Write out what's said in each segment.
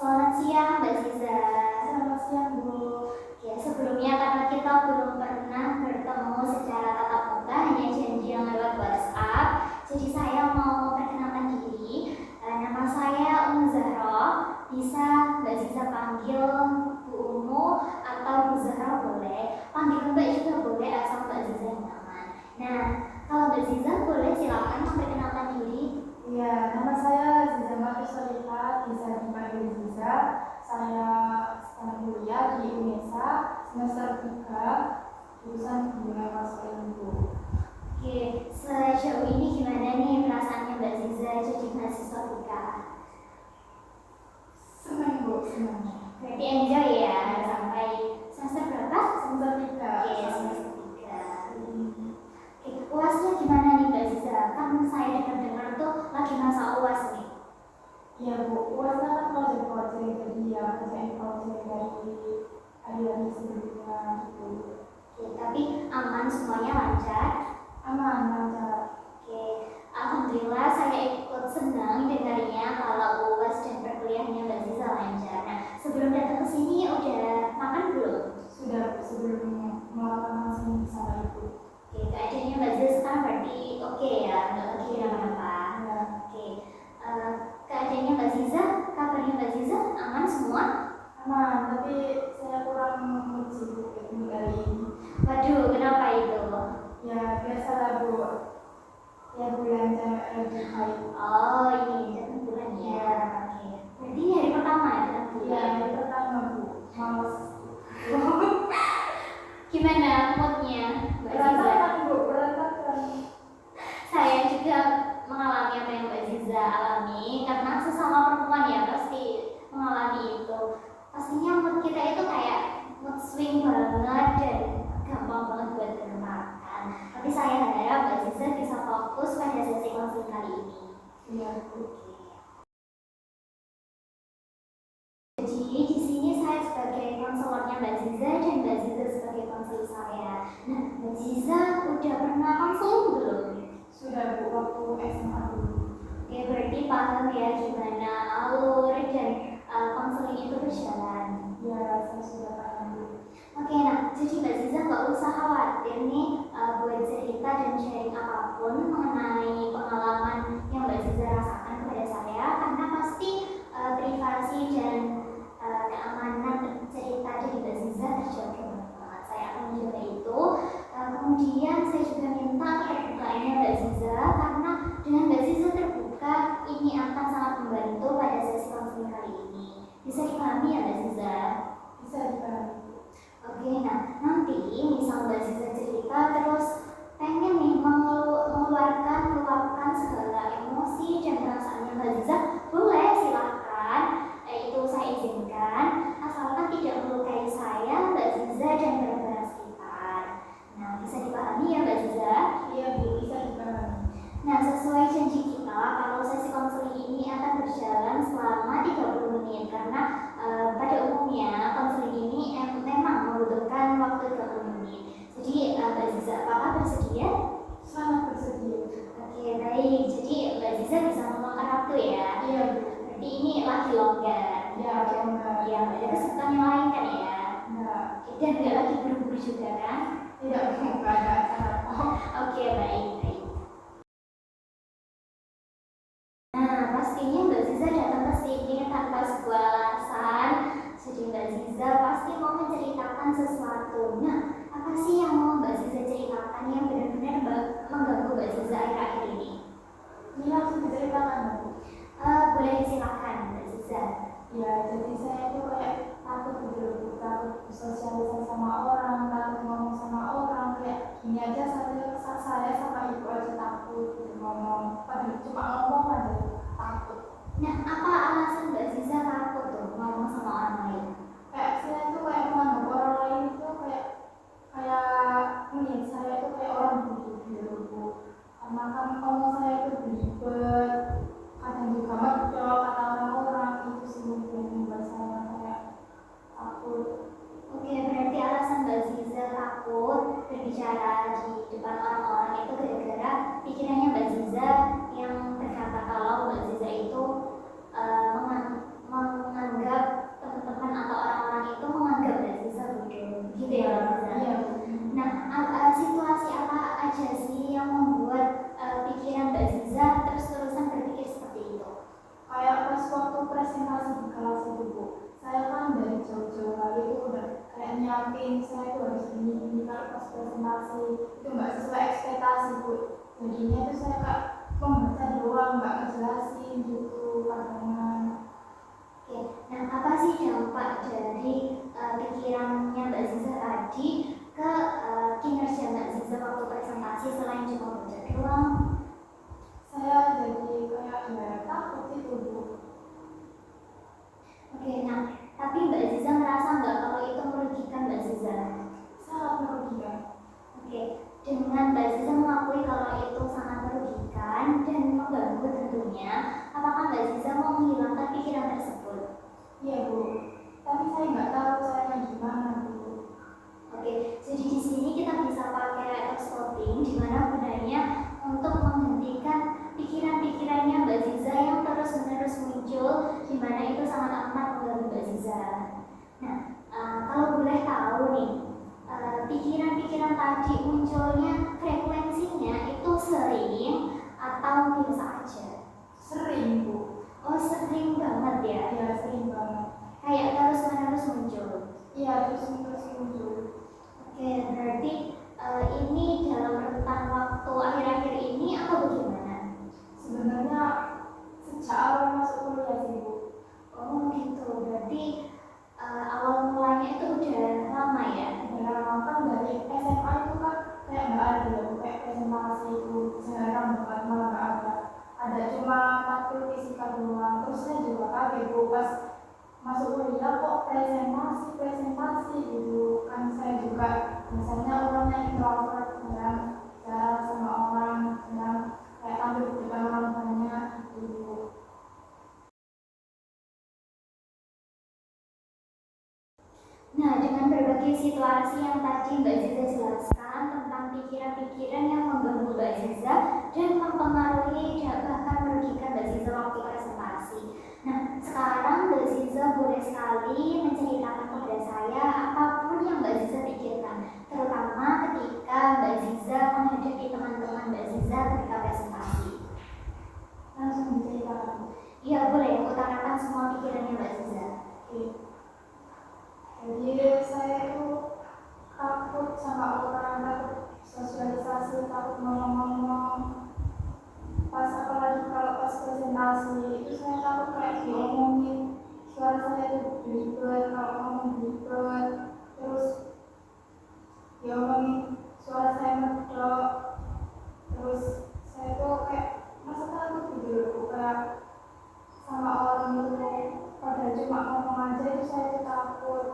Selamat siang Mbak Ziza. Selamat siang, Bu. Ya, sebelumnya karena kita belum pernah bertemu secara tatap muka, hanya janjian lewat WhatsApp, jadi saya mau perkenalkan diri. Nama saya Zahra. Bisa Mbak Ziza panggil Bu Umu atau Bu Zahra boleh. Panggil Mbak juga boleh, asal Mbak Ziza yang nyaman. Nah, kalau Mbak Ziza boleh silakan memperkenalkan diri. Ya, nama saya Ziza Matusarita, bisa dipanggil Ziza. Saya sekarang kuliah di UNESA semester 3, jurusan Hubungan Masyarakat Ibu. Oke, sejauh ini gimana nih perasaannya Mbak Ziza jadi mahasiswa FIKA? Senang, Bu, senang. Berarti enjoy ya sampai semester berapa? Semester 3. Oke, semester 3. Oke, UASnya gimana nih Mbak Ziza? Kan saya dengar-dengar tuh lagi masa UAS nih. Iya, Bu, UASnya kan project-project, jadi ya kerjain project dari hari-hari sebelumnya gitu. Oke, tapi aman semuanya lancar? Aman, lancar. Oke, alhamdulillah saya ikut senang dengarnya kalau UAS dan perkuliahannya Mbak Ziza lancar. Nah, sebelum datang ke sini udah makan belum? Sudah, Bu, sebelum melakukan langsung sama Ibu. Oke, keadaannya Mbak Ziza sekarang berarti oke ya, nggak lagi kenapa-napa. Ya. Oke, keadaannya Mbak Ziza, kabarnya Mbak Ziza aman semua? Aman, tapi saya kurang mood sih minggu kali ini. Waduh, kenapa itu? Ya, biasalah, Bu. Ya, bulan lebih baik. Oh, ini datang bulan ya. Oke, berarti hari pertama datang Ya, bulan. hari pertama, Bu. Males. Gimana moodnya Mbak Ziza? Berantakan, Bu, berantakan. Saya juga mengalami apa yang Mbak Ziza alami, karena sesama perempuan ya pasti mengalami itu. Pastinya mood kita itu kayak mood swing banget dan gampang banget buat termakan. Tapi saya harap Mbak Ziza bisa fokus pada sesi konseling kali ini. Iya, Bu. Jadi di sini saya sebagai konselornya Mbak Ziza dan Mbak Ziza sebagai konselor saya. Nah, Mbak Ziza udah pernah konseling belum? Sudah, Bu, waktu SMA dulu. Oke, berarti paham ya gimana alur dan konseling itu berjalan. Ya, saya sudah paham, Bu. Oke, nah jadi Mbak Ziza nggak usah khawatir nih buat cerita dan sharing apapun mengenai pengalaman yang Mbak Ziza rasakan kepada saya, karena pasti privasi dan keamanan cerita dari Mbak Ziza terjaga banget. Saya akan menjaga itu. Kemudian saya juga minta keterbukaannya Mbak Ziza, karena dengan Mbak Ziza terbuka ini akan sangat membantu pada sesi konseling kali ini. Bisa dipahami ya Mbak Ziza? Bisa dipahami. Oke, nah nanti misal Mbak Ziza cerita terus pengen nih meluapkan segala emosi dan perasaannya Mbak Ziza, boleh silahkan, itu saya izinkan, asalkan tidak melukai saya, Mbak Ziza dan barang-barang sekitar. Nah, bisa dipahami ya Mbak Ziza? Iya, Bu, bisa dipahami. Nah, sesuai janji kita, kalau sesi konseling ini akan berjalan selama 30 menit, karena pada umumnya konseling ini memang membutuhkan waktu 30 menit. Jadi Mbak Ziza, apakah bersedia? Sangat bersedia. Oke, baik. Jadi Mbak Ziza bisa meluangkan waktu ya? Iya, Bu. Berarti ini lagi longgar. Ya, longgar. Ya, nggak ada kesibukan yang lain kan ya? Enggak. Dan nggak lagi buru-buru juga kan? Tidak, Bu, enggak ada acara. Oke, baik. Nah, pastinya Mbak Ziza datang ke sini tanpa sebuah alasan. Jadi Mbak Ziza pasti mau menceritakan sesuatu. Nah, apa sih yang mau Mbak Ziza ceritakan yang benar-benar mengganggu Mbak Ziza akhir-akhir ini? Ini langsung diceritakan, Bu. Boleh silakan Mbak Ziza. Ya, jadi saya itu kayak takut gitu loh, Bu. Takut bersosialisasi sama orang, takut ngomong sama orang. Kayak gini aja saya sama ibu aja takut gitu ngomong. Padahal cuma ngomong aja takut. Nah, apa alasan Mbak Ziza takut tuh ngomong sama orang lain? Kayak saya itu kayak menganggap orang lain itu kayak melihat saya itu kayak orang bodoh gitu, Bu. Karena kan ngomong saya itu belibet, kadang juga medok kata orang itu sih mungkin membuat saya kayak takut. Oke, berarti alasan Mbak Ziza takut berbicara di depan orang-orang itu gara-gara pikirannya Mbak Ziza yang berkata kalau Mbak Ziza itu menganggap presentasi di kelas itu Bu. Saya kan dari jauh-jauh hari itu udah kayak nyiapin saya tuh harus ini kalau pas presentasi itu nggak sesuai ekspektasi Bu. Jadinya itu saya kak membaca doang nggak ngejelasin gitu kadang. Oke, nah apa sih dampak dari pikirannya Mbak Ziza tadi ke kinerja Mbak Ziza waktu presentasi selain cuma baca doang? Saya jadi kayak ya takut itu Bu. Oke, nah tapi Mbak Ziza merasa nggak kalau itu merugikan Mbak Ziza? Sangat merugikan. Oke, dengan Mbak Ziza mengakui kalau itu sangat merugikan dan mengganggu tentunya, apakah Mbak Ziza mau menghilangkan pikiran tersebut? Iya Bu, tapi saya nggak tahu caranya gimana Bu. Oke, jadi di sini kita bisa pakai method stopping, di mana gunanya untuk menghentikan pikiran-pikirannya Mbak Ziza yang terus-menerus muncul, di mana itu sangat amat mengganggu Mbak Ziza. Nah, kalau boleh tahu nih, pikiran-pikiran tadi munculnya frekuensinya itu sering atau biasa aja? Sering Bu. Oh, sering banget ya? Ya sering banget. Kayak terus-menerus muncul? Iya terus muncul. Oke, berarti ini dalam rentang waktu akhir-akhir ini atau bagaimana? Sebenarnya sejak awal masuk kuliah sih Bu. Oh gitu, berarti awal mulanya itu udah lama ya? Ya kan dari SMA itu kan kayak nggak ada ya Bu, kayak presentasi itu jarang banget malah nggak ada. Ada cuma matkul fisika doang. Terus saya juga kaget Bu pas masuk kuliah kok presentasi gitu kan. Saya juga biasanya orangnya introvert, jarang sama orang, jarang kayak tampil di depan orang banyak gitu. Nah, dengan berbagai situasi yang tadi Mbak Ziza jelaskan tentang pikiran-pikiran yang mengganggu Mbak Ziza dan mempengaruhi bahkan merugikan Mbak Ziza waktu presentasi. Nah, sekarang Mbak Ziza boleh sekali menceritakan kepada saya apapun yang Mbak Ziza pikirkan, terutama ketika Mbak Ziza menghadapi teman-teman Mbak Ziza ketika presentasi. Langsung diceritakan. Iya, boleh utarakan semua pikirannya Mbak Ziza. Oke. Jadi saya itu takut sama orang, takut sosialisasi, takut ngomong-ngomong. Pas apalagi kalau pas presentasi itu saya takut kayak diomongin, suara saya itu beribet, kalau ngomong beribet, terus diomongin suara saya medok, terus saya tuh kayak masa takut gitu, kayak sama orang itu pada cuma ngomong aja itu saya tuh takut.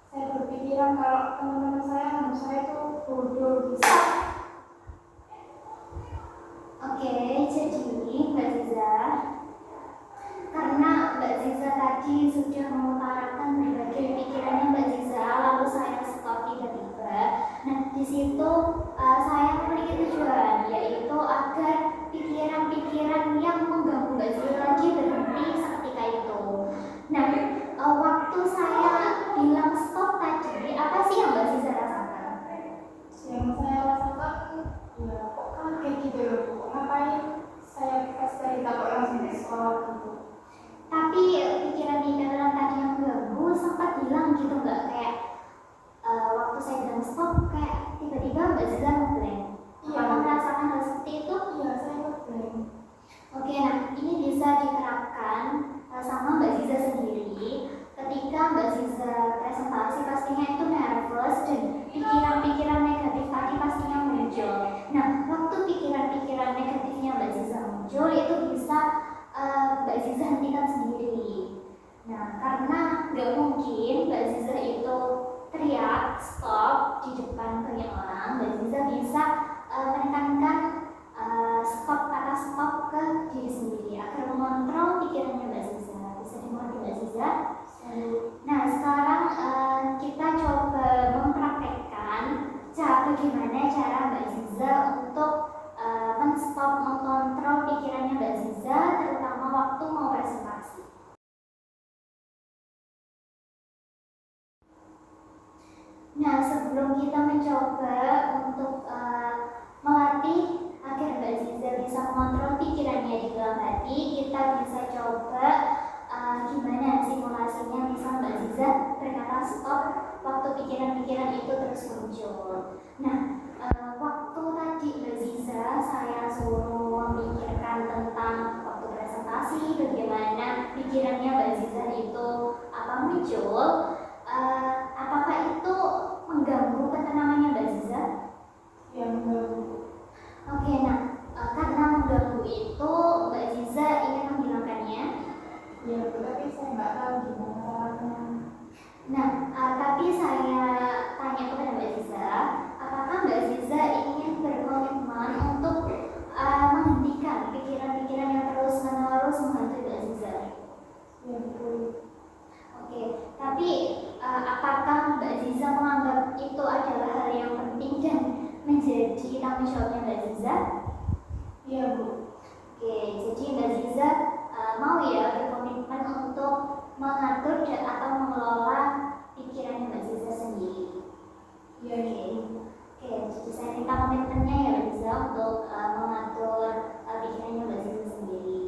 Saya berpikiran kalau teman-teman saya menurut saya itu bodoh gitu. Oke, jadi Mbak Ziza, karena Mbak Ziza tadi sudah mengutarakan berbagai pikirannya Mbak Ziza, lalu saya stop tiba-tiba. Nah, di situ saya memiliki tujuan, yaitu agar pikiran-pikiran yang mengganggu Mbak Ziza tadi berhenti seketika itu. Nah, waktu saya bilang stop tadi, apa sih yang Mbak Ziza rasakan? Yang saya rasakan ya kok kaget gitu loh Bu, ngapain saya pas cerita kok langsung stop gitu. Tapi pikiran-pikiran tadi yang mengganggu sempat hilang gitu nggak? Kayak waktu saya bilang stop kayak tiba-tiba Mbak Ziza ngeblank. Iya. Apakah merasakan hal seperti itu? Iya saya ngeblank. Oke, nah ini bisa diterapkan sama Mbak Ziza sendiri. Ketika Mbak Ziza presentasi pastinya itu nervous dan pikiran-pikiran negatif tadi pastinya muncul. Nah, waktu pikiran-pikiran negatifnya Mbak Ziza muncul itu bisa Mbak Ziza hentikan sendiri. Nah, karena nggak mungkin Mbak Ziza itu teriak stop di depan banyak orang, Mbak Ziza bisa menekankan stop, kata stop ke diri sendiri agar mengontrol pikirannya Mbak Ziza. Bisa dimengerti Mbak Ziza? Nah, sekarang kita coba mempraktekkan bagaimana cara Mbak Ziza untuk men-stop, mengontrol pikirannya Mbak Ziza, terutama waktu mau presentasi. Nah, sebelum kita mencoba untuk melatih agar Mbak Ziza bisa mengontrol pikirannya di dalam hati, kita bisa coba gimana simulasinya, misal Mbak Ziza berkata stop waktu pikiran-pikiran itu terus muncul. Nah, waktu tadi Mbak Ziza saya suruh memikirkan tentang waktu presentasi, bagaimana pikirannya Mbak Ziza itu muncul, apakah itu mengganggu ketenangannya Mbak Ziza? Ya, mengganggu. Oke, nah karena mengganggu itu Mbak Ziza ingin menghilangkannya. Ya, tapi saya nggak tahu gimana caranya. Nah, tapi saya tanya kepada Mbak Ziza, apakah Mbak Ziza ingin berkomitmen untuk menghentikan pikiran-pikiran yang terus-menerus menghantui Mbak Ziza? Ya, betul. Oke, tapi apakah Mbak Ziza menganggap itu adalah hal yang penting dan menjadi tanggung jawabnya Mbak Ziza? Iya, Bu. Oke, jadi Mbak Ziza mau ya berkomitmen untuk mengatur atau mengelola pikirannya Mbak Ziza sendiri. Iya. Oke, jadi saya minta komitmennya ya Mbak Ziza untuk mengatur pikirannya Mbak Ziza sendiri.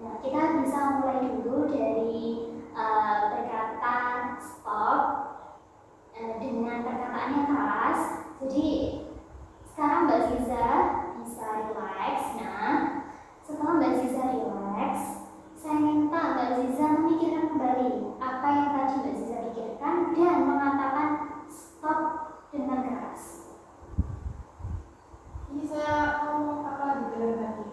Nah, kita bisa mulai dulu dari berkata stop dengan perkataan yang keras. Jadi sekarang Mbak Ziza bisa relax. Nah, setelah Mbak Ziza relax, saya minta Mbak Ziza memikirkan kembali apa yang tadi Mbak Ziza pikirkan dan mengatakan stop dengan keras. Ini saya ngomong apa di dalam hati?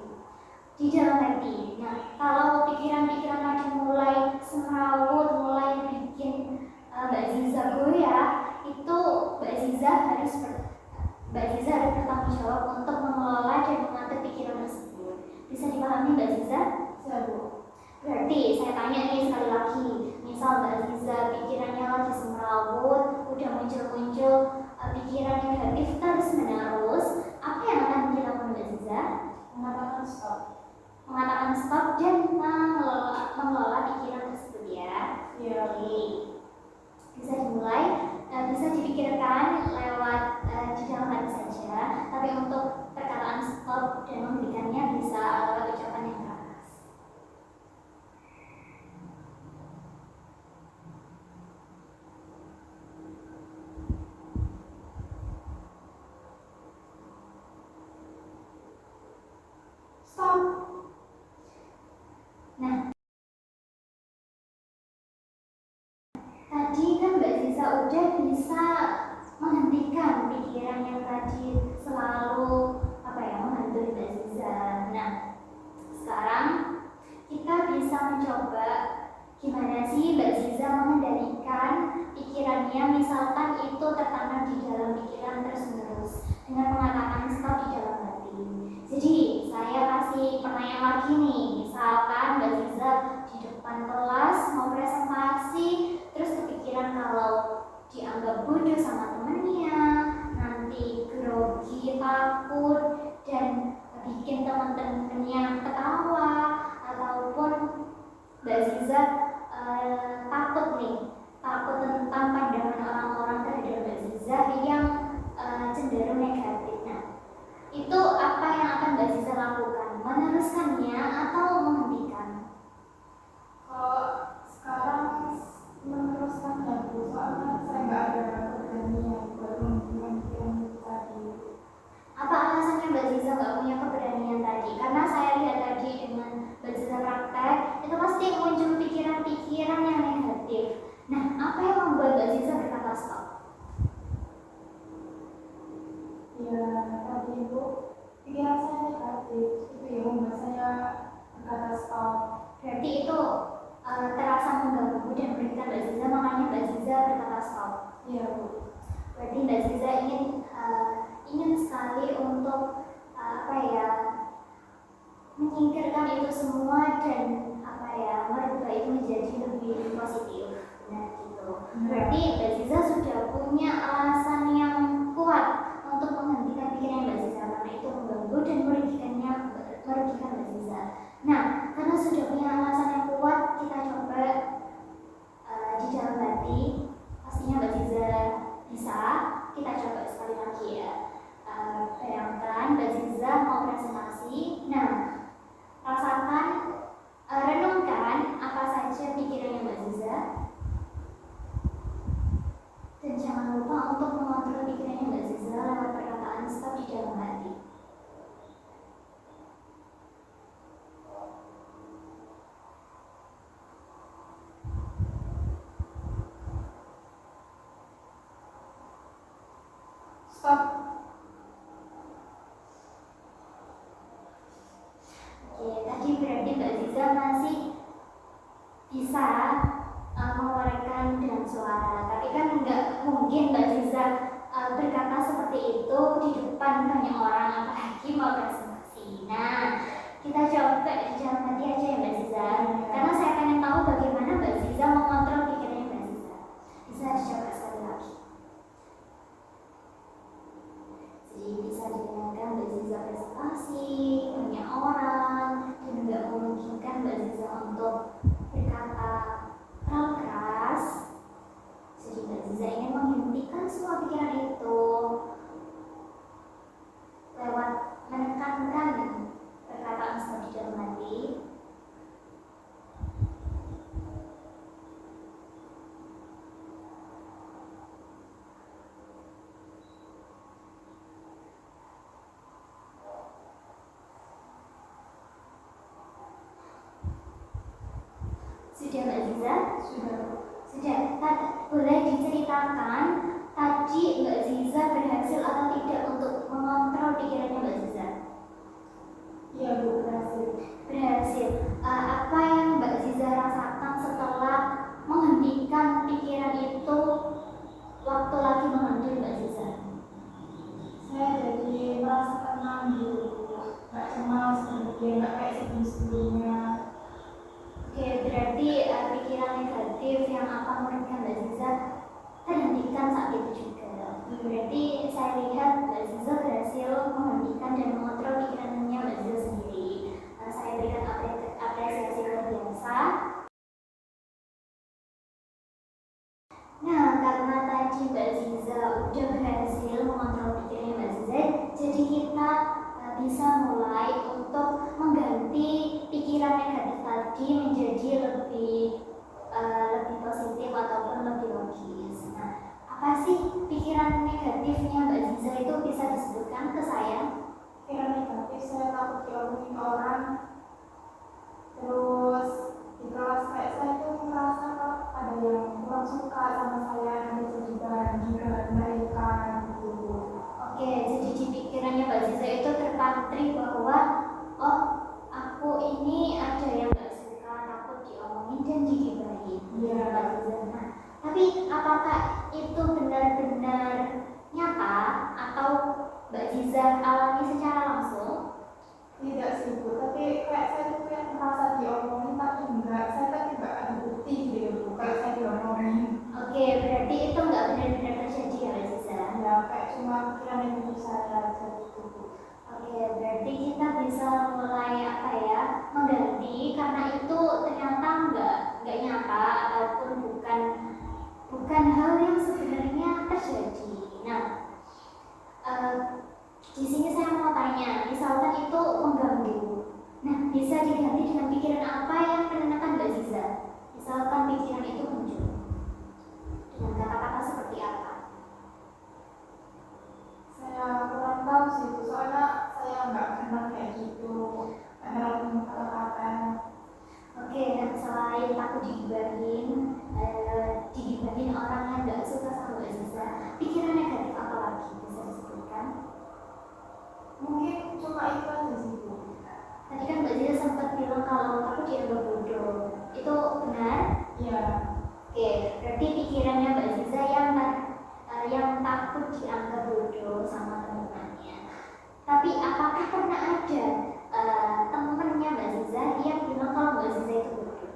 Di dalam hati. Nah, kalau pikiran-pikiran tadi mulai semrawut, mulai bikin Mbak Ziza goyah, itu Mbak Ziza harus bertanggung jawab untuk mengelola dan mengatur pikiran tersebut. Bisa dipahami Mbak Ziza? Bisa, Bu. Berarti saya tanya nih sekali lagi, misal Mbak Ziza pikirannya lagi semrawut, udah muncul-muncul pikiran negatif terus menerus, apa yang akan dilakukan Mbak Ziza? Mengatakan stop. Mengatakan stop dan mengelola pikiran tersebut ya. Iya. Oke, bisa dimulai, bisa dipikirkan lewat di dalam hati saja, tapi untuk perkataan stop dan menghentikannya bisa lewat ucapan yang keras. Stop. Nah, tadi kan Mbak Ziza udah bisa menghentikan pikiran yang tadi selalu menghantui Mbak Ziza. Nah, sekarang kita bisa mencoba gimana sih Mbak Ziza mengendalikan pikirannya, misalkan itu tertanam di dalam pikiran terus-menerus dengan mengatakan stop di dalam hati. Jadi saya kasih pertanyaan lagi nih, misalkan Mbak Ziza di depan kelas mau presentasi, terus kepikiran kalau dianggap bodoh sama temennya, nanti grogi, takut, dan bikin teman-temannya ketawa, ataupun Mbak Ziza takut tentang pandangan orang-orang terhadap Mbak Ziza yang cenderung negatif. Nah, itu apa yang akan Mbak Ziza lakukan? Meneruskannya atau menghentikan? Kalau sekarang meneruskan ya, Bu, soalnya saya nggak ada keberanian buat menghentikan pikiran itu tadi. Apa alasannya Mbak Ziza nggak punya keberanian tadi? Karena saya lihat tadi dengan Mbak Ziza praktek, itu pasti muncul pikiran-pikiran yang negatif. Nah, apa yang membuat Mbak Ziza berkata stop? Ya, tadi itu pikiran saya negatif, itu yang membuat saya berkata stop. Berarti itu terasa mengganggu dan merugikan Mbak Ziza, makanya Mbak Ziza berkata stop. Iya, Bu. Berarti Mbak Ziza ingin sekali untuk menyingkirkan itu semua dan merubah itu menjadi lebih positif. Benar gitu. Berarti Mbak Ziza sudah punya alasan yang kuat untuk menghentikan pikiran Mbak Ziza, karena itu mengganggu dan merugikan Mbak Ziza. Nah, karena sudah punya alasan yang kuat, kita coba di dalam hati. Pastinya Mbak Ziza bisa. Kita coba sekali lagi ya. Bayangkan Mbak Ziza mau presentasi. Nah, rasakan, renungkan apa saja pikiran Stop. Oke, tadi berarti Mbak Ziza masih bisa mengeluarkan dengan suara, tapi kan nggak mungkin Mbak Ziza berkata seperti itu di depan banyak orang, apalagi mau presentasi. Nah, kita coba di dalam hati aja ya Mbak Ziza, karena saya pengen tahu bagaimana Mbak Ziza mengontrol pikirannya Mbak Ziza. Bisa dicoba sekali lagi. Jadi bisa didengarkan Mbak Ziza presentasi banyak orang, dan nggak memungkinkan Mbak Ziza untuk berkata terlalu keras. Jadi Mbak Ziza ingin menghentikan semua pikiran itu lewat menekankan perkataan stop di dalam hati. Sudah Mbak Ziza? Sudah. Boleh diceritakan tadi Mbak Ziza berhasil atau tidak untuk mengontrol pikirannya Mbak Ziza? Iya Bu, berhasil. Berhasil. Apa yang Mbak Ziza rasakan setelah menghentikan pikiran itu waktu lagi menghantui Mbak Ziza? Saya jadi merasa tenang gitu, nggak cemas seperti nggak kayak sebelum-sebelumnya. Oke, berarti pikiran negatif yang akan merugikan Mbak Ziza terhentikan saat itu juga. Berarti saya lihat Mbak Ziza berhasil menghentikan dan mengontrol pikirannya Mbak Ziza sendiri. Saya berikan apresiasi luar biasa. Nah, karena tadi Mbak Ziza udah berhasil mengontrol pikirannya Mbak Ziza, jadi kita bisa mulai untuk mengganti pikiran negatif tadi menjadi lebih positif ataupun lebih logis. Nah, apa sih pikiran negatifnya Mbak Ziza itu, bisa disebutkan ke saya? Pikiran negatif, saya takut diomongin orang. Terus di kelas kayak saya tuh merasa kalau ada yang kurang suka sama saya, nanti jadi bahan mereka gitu. Oke, jadi di pikirannya Mbak Ziza itu terpatri bahwa oh, aku ini ada yang nggak suka, takut diomongin dan digibahin. Iya. Mbak Ziza. Nah, tapi apakah itu benar-benar nyata atau Mbak Ziza alami secara langsung? Tidak sih Bu, tapi kayak saya tuh kayak merasa diomongin tapi enggak, saya kan juga ada bukti gitu Bu, kalau saya diomongin. Oke, berarti itu nggak benar-benar terjadi ya Mbak Ziza? Ya kayak cuma pikiran yang diri saya aja gitu Bu. Oke, berarti kita bisa mulai mengganti, karena itu ternyata nggak nyata ataupun bukan hal yang sebenarnya terjadi. Nah, di sini saya mau tanya, misalkan itu mengganggu. Nah, bisa diganti dengan pikiran apa yang menenangkan Mbak Ziza? Misalkan pikiran itu muncul dengan kata-kata seperti apa? Saya kurang tahu sih Bu, soalnya saya nggak kenal kayak gitu, nggak kenal dengan kata-kata. Oke, dan selain takut digibahin orang yang nggak suka sama Mbak Ziza, pikiran negatif apa lagi bisa disebutkan? Mungkin cuma itu aja sih Bu. Tadi kan Mbak Ziza sempat bilang kalau takut dianggap bodoh, itu benar? Iya. Oke, berarti pikirannya Mbak Ziza yang takut dianggap bodoh sama teman-temannya. Tapi apakah pernah ada temannya Mbak Ziza yang bilang kalau Mbak Ziza itu bodoh?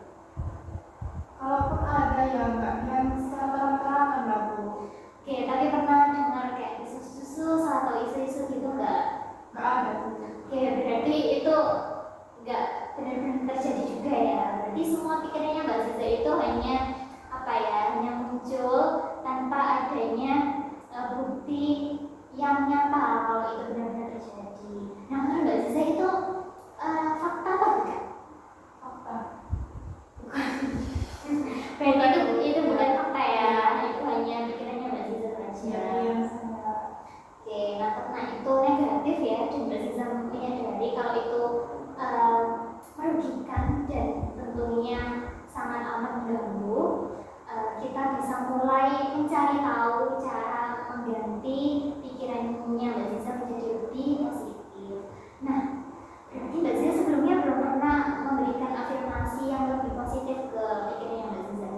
Kalaupun ada yang nggak yang secara terang-terangan lah Bu. Oke, tapi pernah dengar kayak isu-isu atau isu-isu gitu nggak? Nggak ada Bu. Oke, berarti itu nggak benar-benar terjadi juga ya. Berarti semua pikirannya Mbak Ziza itu hanya muncul tanpa adanya bukti yang nyata kalau itu benar-benar terjadi. Nah, menurut Mbak Ziza itu fakta apa bukan? Fakta. Bukan. Berarti itu bukan fakta ya, itu hanya pikirannya Mbak Ziza saja. Yang saya. Oke, nah karena itu negatif ya, dan Mbak Ziza menyadari kalau itu merugikan dan tentunya sangat amat mengganggu. Kita bisa mulai mencari tahu cara mengganti pikirannya Mbak Ziza menjadi lebih positif. Nah, berarti Mbak Ziza sebelumnya belum pernah memberikan afirmasi yang lebih positif ke pikirannya Mbak Ziza?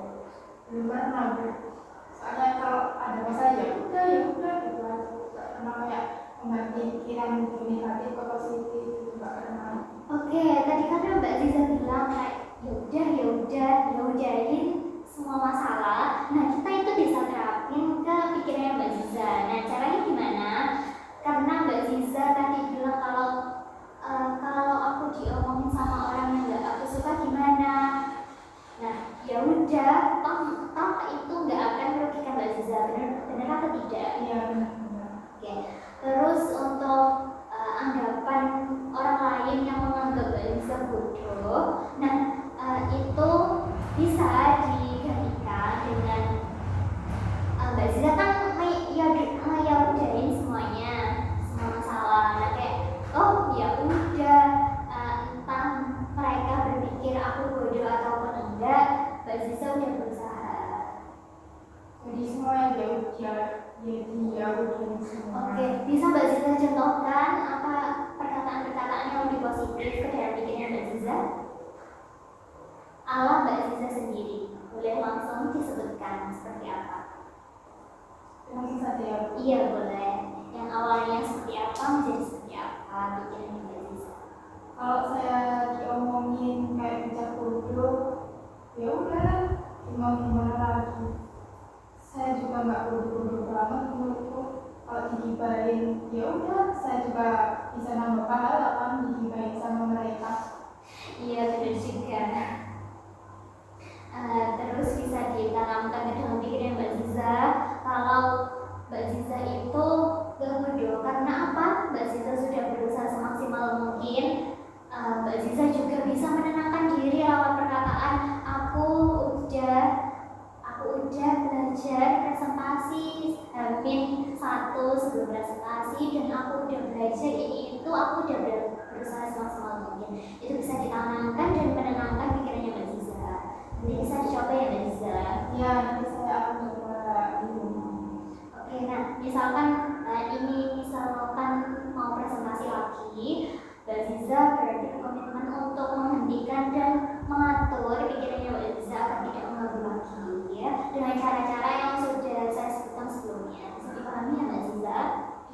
Belum pernah, Bu. Soalnya kalau ada masalah ya udah gitu aja. Nggak pernah kayak mengganti pikiran negatif ke positif gitu, nggak pernah. Oke, tadi kan Mbak Ziza bilang kayak ya udahin semua masalah. Nah, kita itu bisa terapin ke pikirannya Mbak Ziza. Nah, caranya gimana? Karena Mbak Ziza tadi bilang kalau aku diomongin sama orang yang nggak aku suka gimana? Nah, ya udah, toh itu nggak akan merugikan Mbak Ziza, benar atau tidak? Iya, benar. Oke. Terus untuk anggapan orang lain yang menganggap Mbak Ziza bodoh, nah itu bisa digantikan dengan Mbak Ziza kan udahin semuanya, semua masalah. Nah, kayak oh ya udah, entah mereka berpikir aku bodoh ataupun enggak, Mbak Ziza udah berusaha. Jadi semua yang dia udah semua. Oke, bisa Mbak Ziza contohkan apa perkataan-perkataan yang lebih positif ke dalam pikirannya Mbak Ziza? Ala Mbak Ziza sendiri, boleh langsung disebutkan seperti apa? Langsung saja ya. Iya boleh. Yang awalnya seperti apa menjadi seperti apa pikirannya Mbak Ziza? Kalau saya diomongin kayak bijak bodoh, ya udah, mau gimana lagi. Saya juga nggak bodoh-bodoh banget menurutku. Kalau digibahin, ya udah, saya juga bisa nambah pahala kan digibahin sama mereka. Iya benar juga. Terus bisa ditanamkan ke dalam pikiran Mbak Ziza kalau Mbak Ziza itu gak bodoh. Karena apa? Mbak Ziza sudah berusaha semaksimal mungkin. Mbak Ziza juga bisa menenangkan diri lewat perkataan aku udah belajar presentasi Hamin 1 sebelum presentasi, dan aku udah belajar ini itu, aku udah berusaha semaksimal mungkin. Itu bisa ditanamkan dan menenangkan pikirannya Mbak Ziza. Nanti bisa dicoba ya Mbak Ziza. Ya, nanti saya akan coba itu. Oke, nah misalkan mau presentasi lagi, Mbak Ziza berarti berkomitmen untuk menghentikan dan mengatur pikirannya Mbak Ziza agar tidak mengganggu lagi ya, dengan cara-cara yang sudah saya sebutkan sebelumnya. Bisa dipahami ya Mbak Ziza?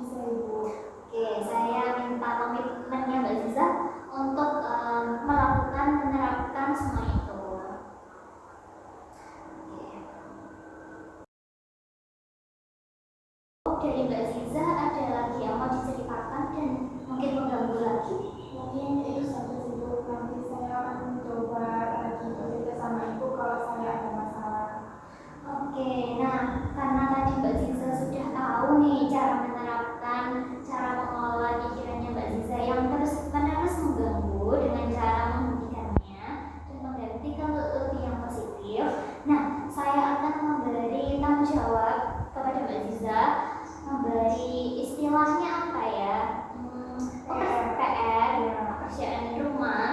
Bisa Ibu. Oke, saya minta komitmennya Mbak Ziza untuk menerapkan semua itu. Dari Mbak Ziza ada lagi yang mau diceritakan dan mungkin mengganggu lagi? Mungkin itu saja Ibu. Nanti saya akan mencoba lagi bekerja sama Ibu kalau saya ada masalah. Oke, nah karena tadi Mbak Ziza sudah tahu nih cara menerapkan, cara mengelola pikirannya Mbak Ziza yang terus-menerus mengganggu dengan cara menghentikannya dan mengganti ke lebih yang positif. Nah, saya akan memberi tanggung jawab kepada Mbak Ziza, memberi istilahnya apa ya? PR, pekerjaan rumah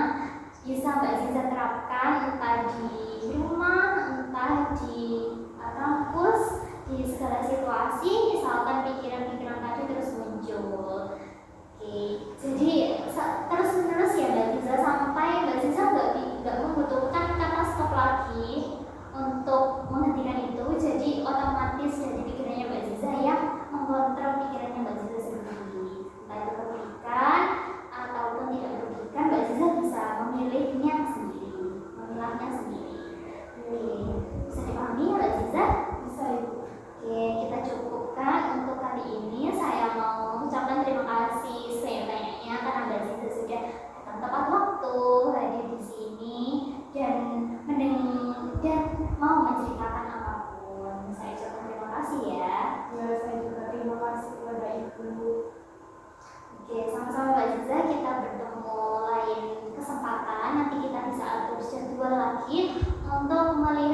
bisa Mbak Ziza terapkan entah di rumah, entah di kampus, di segala situasi. Misalkan pikiran-pikiran tadi terus muncul. Oke, jadi terus-menerus ya Mbak Ziza sampai Mbak Ziza nggak membutuhkan kata stop lagi untuk menghentikan itu. Jadi otomatis dari pikirannya Mbak Ziza yang mengontrol pikirannya Mbak Ziza sendiri. Entah itu merugikan ataupun tidak merugikan, Mbak Ziza bisa memilihnya sendiri, memilahnya sendiri. Oke, bisa dipahami ya Mbak Ziza? Bisa Ibu. Oke, kita cukupkan untuk kali ini. Saya mau mengucapkan terima kasih sebanyak-banyaknya karena Mbak Ziza sudah datang tepat waktu hadir di sini dan mau menceritakan apapun. Saya ucapkan terima kasih ya. Ya, saya juga terima kasih kepada Ibu. Oke, sama-sama Mbak Ziza, kita bertemu lain kesempatan. Nanti kita bisa atur jadwal lagi untuk melihat